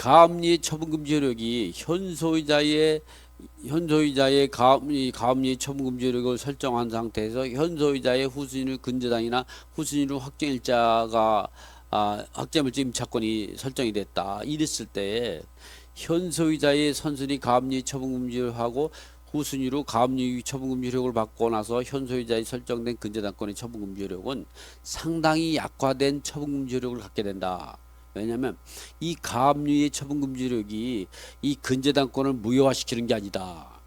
가압류 처분금지 효력이 현소유자의 가압류 처분금지 효력을 설정한 상태에서 현소유자의 후순위를 근저당이나 후순위를 확정일자가 확정물질 임차권이 설정이 됐다. 이랬을 때에 현소유자의 선순위 가압류 처분금지를 하고 후순위로 가압류 처분금지 효력을 받고 나서 현소유자의 설정된 근저당권의 처분금지 효력은 상당히 약화된 처분금지 효력을 갖게 된다. 왜냐하면 이 가압류의 처분금지력이 이 근저당권을 무효화시키는 게 아니다.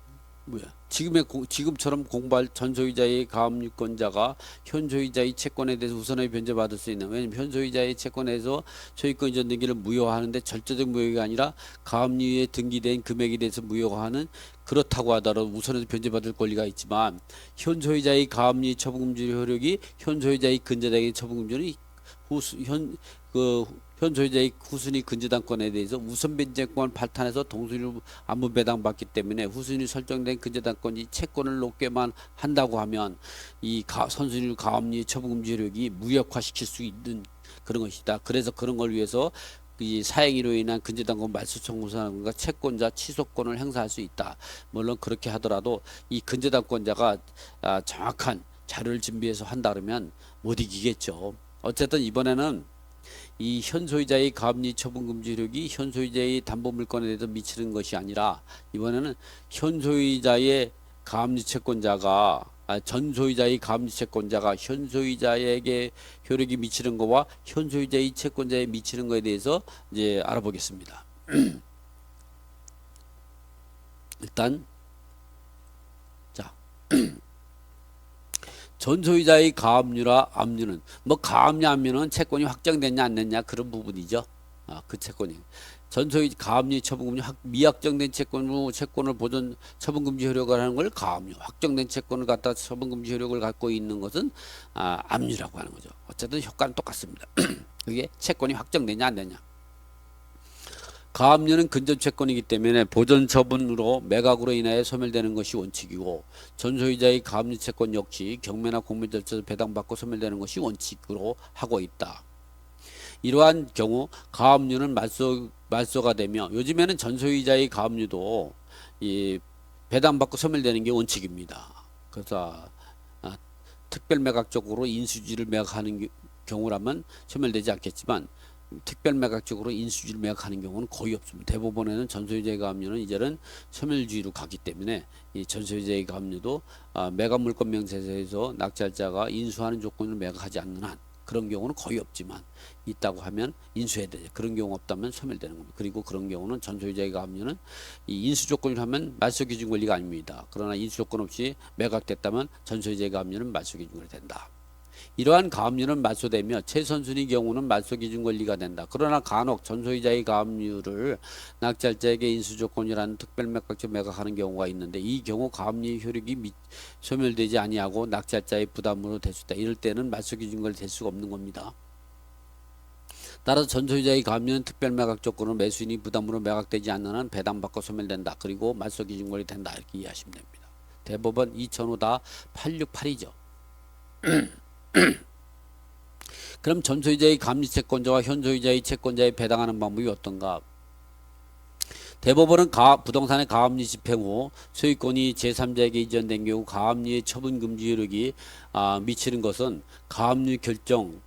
지금처럼 공부할 전소유자의 가압류권자가 현소유자의 채권에 대해서 우선하게 변제받을 수 있는, 왜냐하면 현소유자의 채권에서 소유권 이전 등기를 무효화하는데 절대적 무효가 아니라 가압류에 등기된 금액에 대해서 무효화하는, 그렇다고 하더라도 우선해서 변제받을 권리가 있지만 현소유자의 가압류 처분금지 효력이 현소유자의 근저당의 처분금지는 현소유자의 후순위 근저당권에 대해서 우선 변제권을 발탄해서 동순위로 안분 배당받기 때문에 후순위 설정된 근저당권이 채권을 놓게만 한다고 하면 이 선순위 가압류 처분금지 효력이 무력화시킬 수 있는 그런 것이다. 그래서 그런 걸 위해서 이 사행위로 인한 근저당권 말소 청구사항과 채권자 취소권을 행사할 수 있다. 물론 그렇게 하더라도 이 근저당권자가 정확한 자료를 준비해서 한다 그러면 못 이기겠죠. 어쨌든 이번에는 이 현소유자의 가압류 처분금지 효력이 현소유자의 담보물권에 대해서 미치는 것이 아니라 이번에는 현소유자의 가압류 채권자가 전소유자의 가압류 채권자가 현소유자에게 효력이 미치는 것과 현소유자의 채권자에 미치는 것에 대해서 이제 알아보겠습니다. 일단 자 전소유자의 가압류라 압류는 뭐 가압류 압류는 채권이 확정됐냐 안 됐냐 그런 부분이죠. 그 채권이 전소유 가압류 처분금지 미확정된 채권을 보존 처분금지 효력을 하는 걸 가압류, 확정된 채권을 갖다 처분금지 효력을 갖고 있는 것은 압류라고 하는 거죠. 어쨌든 효과는 똑같습니다. 그게 채권이 확정되냐 안 되냐. 가압류는 근접채권이기 때문에 보존 처분으로 매각으로 인하여 소멸되는 것이 원칙이고 전소유자의 가압류 채권 역시 경매나 공매 절차에서 배당받고 소멸되는 것이 원칙으로 하고 있다. 이러한 경우 가압류는 말소가 되며 요즘에는 전소유자의 가압류도 이 배당받고 소멸되는 게 원칙입니다. 그래서 특별매각적으로 인수지를 매각하는 경우라면 소멸되지 않겠지만 특별매각적으로 인수지를 매각하는 경우는 거의 없습니다. 대부분에는 전소유자의 가압류는 이제는 소멸주의로 가기 때문에 이 전소유자의 가압류도 매각물권 명세서에서 낙찰자가 인수하는 조건을 매각하지 않는 한 그런 경우는 거의 없지만 있다고 하면 인수해야 되죠. 그런 경우 없다면 소멸되는 겁니다. 그리고 그런 경우는 전소유자의 가압류는 이 인수 조건을 하면 말소기준 권리가 아닙니다. 그러나 인수 조건 없이 매각됐다면 전소유자의 가압류는 말소기준 권리 된다. 이러한 가압류는 말소되며 최선순위 경우는 말소기준 권리가 된다. 그러나 간혹 전소유자의 가압류를 낙찰자에게 인수조건이라는 특별매각적 매각하는 경우가 있는데 이 경우 가압류 효력이 소멸되지 아니하고 낙찰자의 부담으로 될 수 있다. 이럴 때는 말소기준 권리 될 수가 없는 겁니다. 따라서 전소유자의 가압류는 특별매각 조건으로 매수인이 부담으로 매각되지 않는 한 배당받고 소멸된다. 그리고 말소기준 권리 된다. 이렇게 이해하시면 됩니다. 대법원 2005 다 868이죠. 그럼 전소유자의 가압류 채권자와 현소유자의 채권자에 배당하는 방법이 어떤가? 대법원은 부동산의 가압류 집행 후 소유권이 제3자에게 이전된 경우 가압류의 처분 금지 효력이 미치는 것은 가압류 결정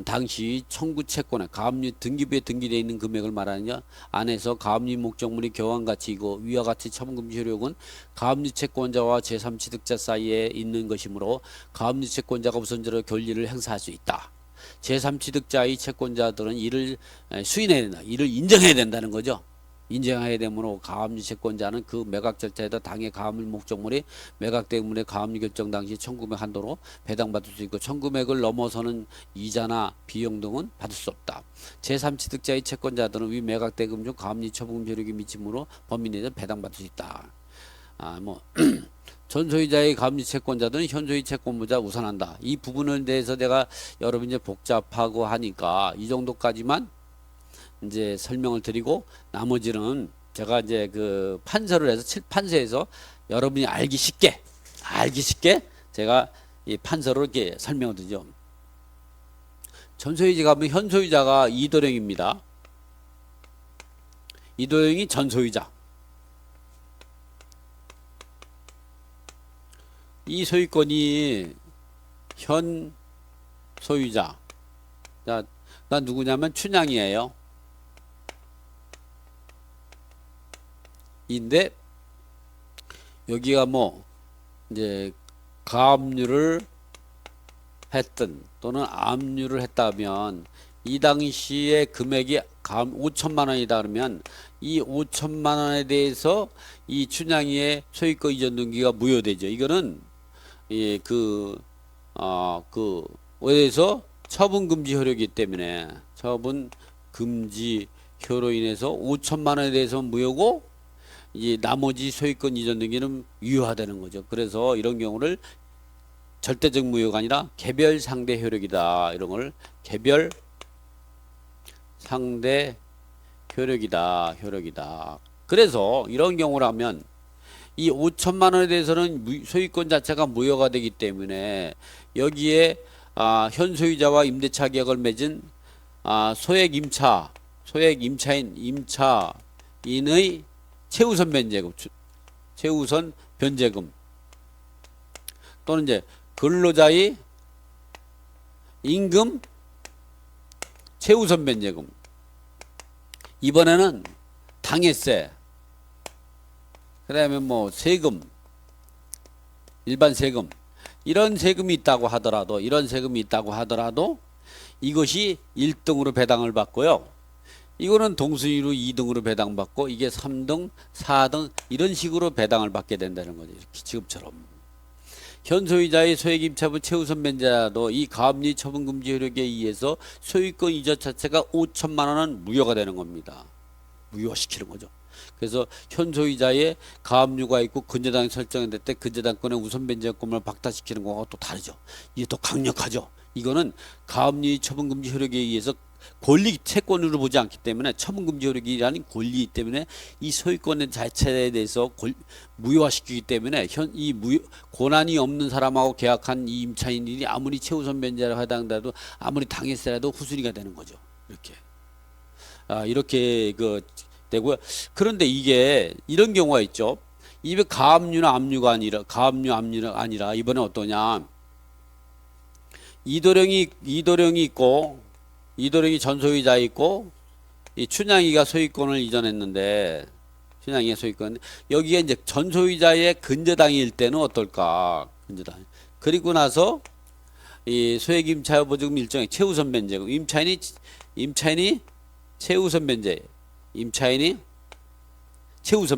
당시 청구 채권에 가압류 등기부에 등기되어 있는 금액을 말하느냐 안에서 가압류 목적물이 교환가치이고 위와 같이 처분금지 효력은 가압류 채권자와 제3취득자 사이에 있는 것이므로 가압류 채권자가 우선적으로 권리를 행사할 수 있다. 제3취득자의 채권자들은 이를 수인해야 된다. 이를 인정해야 된다는 거죠. 인정해야 되므로 가압류 채권자는 그 매각 절차에다 당해 가압류 목적물이 매각 때문에 가압류 결정 당시 청구금액 한도로 배당받을 수 있고 청구금액을 넘어서는 이자나 비용 등은 받을 수 없다. 제3취득자의 채권자들은 위 매각 대금 중 가압류 처분 효력이 미치므로 범위 내에서 배당받을 수 있다. 전소유자의 가압류 채권자들은 현소유 채권보다 우선한다. 이 부분에 대해서 내가 여러분 이제 복잡하고 하니까 이 정도까지만 이제 설명을 드리고 나머지는 제가 이제 그 판서를 해서 판서에서 여러분이 알기 쉽게 제가 이 판서로 이렇게 설명을 드리죠. 전소유자가 하면 현소유자가 이도령입니다. 이도령이 전 소유자. 이 소유권이 현 소유자. 자, 나 누구냐면 춘향이에요. 인데 여기가 뭐 이제 가압류를 했든 또는 압류를 했다면 이 당시에 금액이 5천만 원이다 그러면 이 5천만 원에 대해서 이 춘향이의 소유권 이전 등기가 무효되죠. 이거는 어디서 처분 금지 효력이기 때문에 처분 금지 효로 인해서 5천만 원에 대해서 무효고 이 나머지 소유권 이전 등기는 유효하다는 거죠. 그래서 이런 경우를 절대적 무효가 아니라 개별 상대 효력이다. 이런 걸 개별 상대 효력이다. 그래서 이런 경우라면 이 5천만 원에 대해서는 소유권 자체가 무효가 되기 때문에 여기에 현 소유자와 임대차 계약을 맺은 소액 임차인의 최우선 변제금 또는 이제 근로자의 임금 최우선 변제금, 이번에는 당해세, 그 다음에 뭐 세금, 일반 세금, 이런 세금이 있다고 하더라도 이것이 1등으로 배당을 받고요. 이거는 동순위로 2등으로 배당받고 이게 3등, 4등 이런 식으로 배당을 받게 된다는 거죠. 이렇게 지금처럼. 현 소유자의 소액 임차부 최우선 변제라도 이 가압류 처분 금지 효력에 의해서 소유권 이전 자체가 5천만 원은 무효가 되는 겁니다. 무효시키는 거죠. 그래서 현 소유자의 가압류가 있고 근저당이 설정될 때 근저당권의 우선 변제권을 박탈시키는 거하고 또 다르죠. 이게 더 강력하죠. 이거는 가압류 처분 금지 효력에 의해서 권리 채권으로 보지 않기 때문에 처분금지 효력이라는 권리 때문에 이 소유권 자체에 대해서 무효화시키기 때문에 권한이 없는 사람하고 계약한 이 임차인이 아무리 최우선 변제를 해당돼도 아무리 당했어라도 후순위가 되는 거죠. 이렇게 되고요. 그런데 이게 이런 경우가 있죠. 이게 가압류나 압류가 아니라 이번에 어떠냐? 이도령이 있고 이도령이 전소유자 있고 이 춘향이가 소유권을 이전했는데 춘향이의 소유권 여기에 이제 전소유자의 근저당일 때는 어떨까? 근저당. 그리고 나서 이 소액 임차 보증금 일정의 최우선 변제금 임차인이 최우선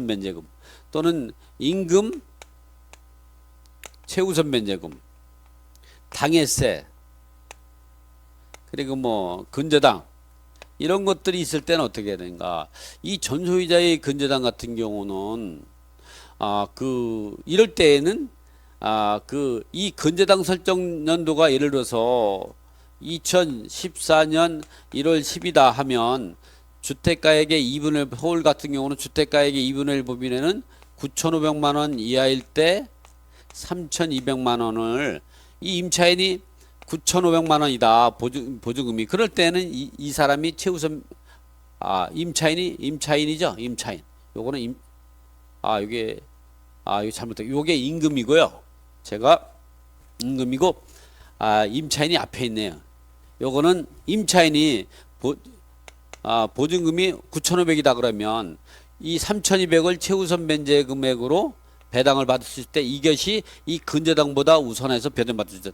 변제금 또는 임금 최우선 변제금 당해세 그리고 뭐 근저당 이런 것들이 있을 때는 어떻게 되는가? 이 전소유자의 근저당 같은 경우는 이럴 때에는 이 근저당 설정 연도가 예를 들어서 2014년 1월 10이다 하면 주택가액의 2분의 1 서울 같은 경우는 주택가액의 2분의 1 범위내는 9,500만 원 이하일 때 3,200만 원을 이 임차인이 9,500만 원이다 보증금이 그럴 때는 이 사람이 최우선 임차인이죠. 요거는 이게 잘못된 요게 임금이고요. 제가 임금이고 임차인이 앞에 있네요. 요거는 임차인이 보증금이 9,500이다 그러면 이 3,200을 최우선 변제 금액으로 배당을 받았을 때 이것이 이 근저당보다 우선해서 배당받을 수 있다.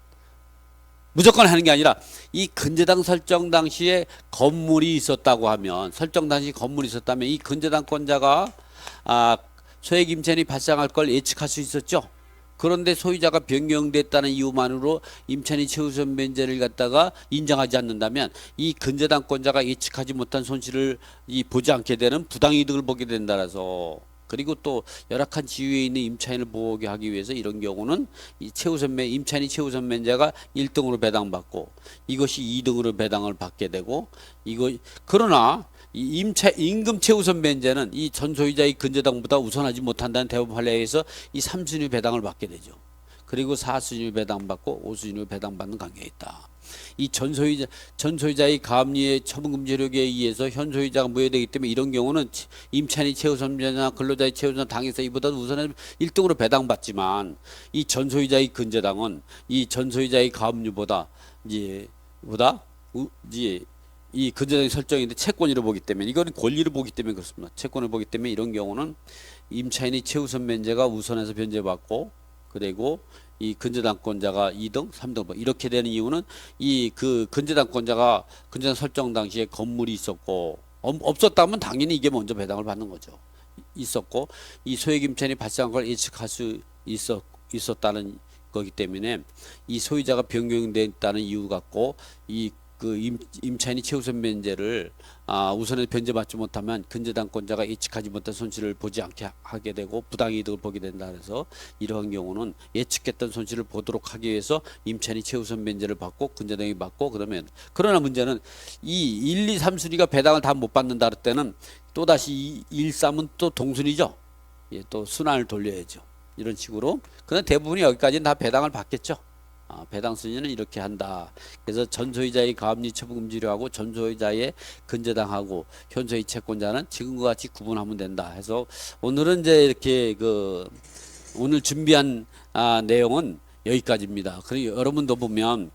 무조건 하는 게 아니라 이 근저당 설정 당시에 건물이 있었다고 하면 이 근저당권자가 소액 임차인이 발생할 걸 예측할 수 있었죠. 그런데 소유자가 변경됐다는 이유만으로 임차인이 최우선 변제를 갖다가 인정하지 않는다면 이 근저당권자가 예측하지 못한 손실을 보지 않게 되는 부당이득을 보게 된다라서 그리고 또 열악한 지위에 있는 임차인을 보호하게 하기 위해서 이런 경우는 이 임차인이 최우선 변제가 1등으로 배당받고 이것이 2등으로 배당을 받게 되고 그러나 이 임금 최우선 변제는 이 전소유자의 근저당보다 우선하지 못한다는 대법 판례에 의해서 이 3순위 배당을 받게 되죠. 그리고 4수준으로 배당받고 5수준으로 배당받는 관계에 있다. 이 전소유자의 가압류의 처분금지력에 의해서 현소유자가 무효되기 때문에 이런 경우는 임차인이 최우선자나 근로자의 최우선 당해서 이보다 우선은 1등으로 배당받지만 이 전소유자의 근저당은 이 전소유자의 가압류보다 이제 이 근저당이 설정인데 채권으로 보기 때문에 이거는 권리를 보기 때문에 그렇습니다. 채권을 보기 때문에 이런 경우는 임차인이 최우선 면제가 우선해서 변제받고 그리고 이 근저당권자가 2등, 3등 뭐 이렇게 되는 이유는 이 그 근저당권자가 근저당 설정 당시에 건물이 있었고 없었다면 당연히 이게 먼저 배당을 받는 거죠. 있었고 이 소액 임차인이 발생한 걸 예측할 수 있었다는 거기 때문에 이 소유자가 변경됐다는 이유 갖고 이 그 임차인이 최우선 면제를 우선에 변제받지 못하면 근저당권자가 예측하지 못한 손실을 보지 않게 하게 되고 부당이득을 보게 된다 그래서 이러한 경우는 예측했던 손실을 보도록 하기 위해서 임차인이 최우선 면제를 받고 근저당이 받고 그러나 문제는 이 1, 2, 3순위가 배당을 다 못 받는다 그럴 때는 또다시 1, 3은 또 동순이죠. 예, 또 순환을 돌려야죠. 이런 식으로. 그런데 대부분이 여기까지는 다 배당을 받겠죠. 배당 순위는 이렇게 한다. 그래서 전소유자의 가압류 처분금지로 하고 전소유자의 근저당하고 현소유 채권자는 지금과 같이 구분하면 된다. 해서 오늘은 이제 이렇게 오늘 준비한 내용은 여기까지입니다. 그리고 여러분도 보면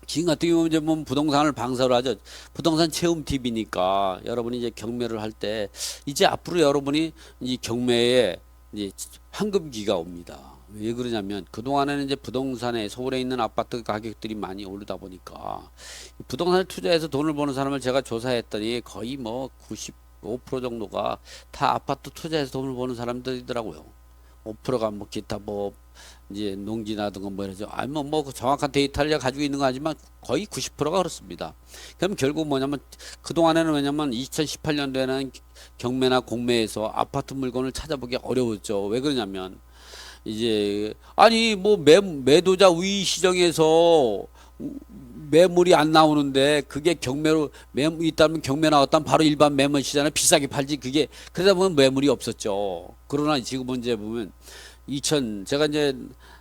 지금 같은 경우는 이제 뭐 부동산을 방사로 하죠. 부동산 체험 TV니까 여러분이 이제 경매를 할 때 이제 앞으로 여러분이 이 경매에 이제 황금기가 옵니다. 왜 그러냐면 그동안에는 이제 부동산에 서울에 있는 아파트 가격들이 많이 오르다 보니까 부동산을 투자해서 돈을 버는 사람을 제가 조사했더니 거의 뭐 95% 정도가 다 아파트 투자해서 돈을 버는 사람들이더라고요. 5%가 뭐 기타 뭐 이제 농지나든가 뭐 이러죠. 아니 뭐 정확한 데이터를 가지고 있는 거 아니지만 거의 90%가 그렇습니다. 그럼 결국 뭐냐면 그동안에는 왜냐면 2018년도에는 경매나 공매에서 아파트 물건을 찾아보기 어려웠죠. 왜 그러냐면 이제 아니 뭐 매도자 우위 시정에서 매물이 안 나오는데 그게 경매로 매물 있다면 경매 나왔다면 바로 일반 매물 시장에 비싸게 팔지 그게 그러다 보면 매물이 없었죠. 그러나 지금은 이제 보면 제가 이제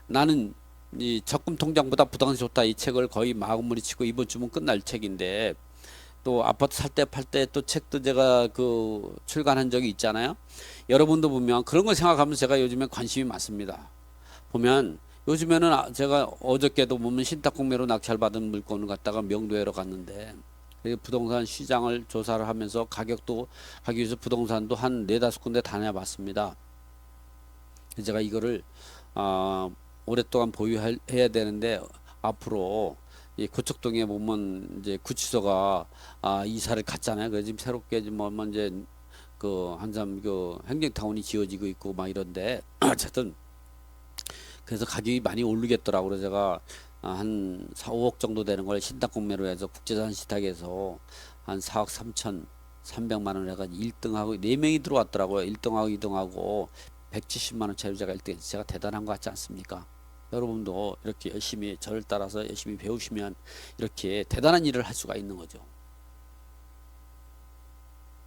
나는 이 적금 통장보다 부동산이 좋다 이 책을 거의 마무리 치고 이번 주면 끝날 책인데 또 아파트 살 때 팔 때 또 책도 제가 출간한 적이 있잖아요. 여러분도 보면 그런 걸 생각하면서 제가 요즘에 관심이 많습니다. 보면 요즘에는 제가 어저께도 보면 신탁공매로 낙찰받은 물건을 갖다가 명도해러 갔는데 부동산 시장을 조사를 하면서 가격도 하기 위해서 부동산도 한 4-5군데 다녀봤습니다. 제가 이거를 오랫동안 보유해야 되는데 앞으로 이 고척동에 보면 이제 구치소가 이사를 갔잖아요. 그래서 지금 새롭게 뭐 이제 한참 행정타운이 지어지고 있고 막 이런데 어쨌든 그래서 가격이 많이 오르겠더라고요. 그래서 제가 한 4, 5억 정도 되는 걸 신탁공매로 해서 국제산 시탁에서 한 4억 3,300만 원 해가지고 1등하고 4명이 들어왔더라고요. 1등하고 2등하고 170만 원짜리 제가 1등해서 제가 대단한 것 같지 않습니까? 여러분도 이렇게 열심히 저를 따라서 열심히 배우시면 이렇게 대단한 일을 할 수가 있는 거죠.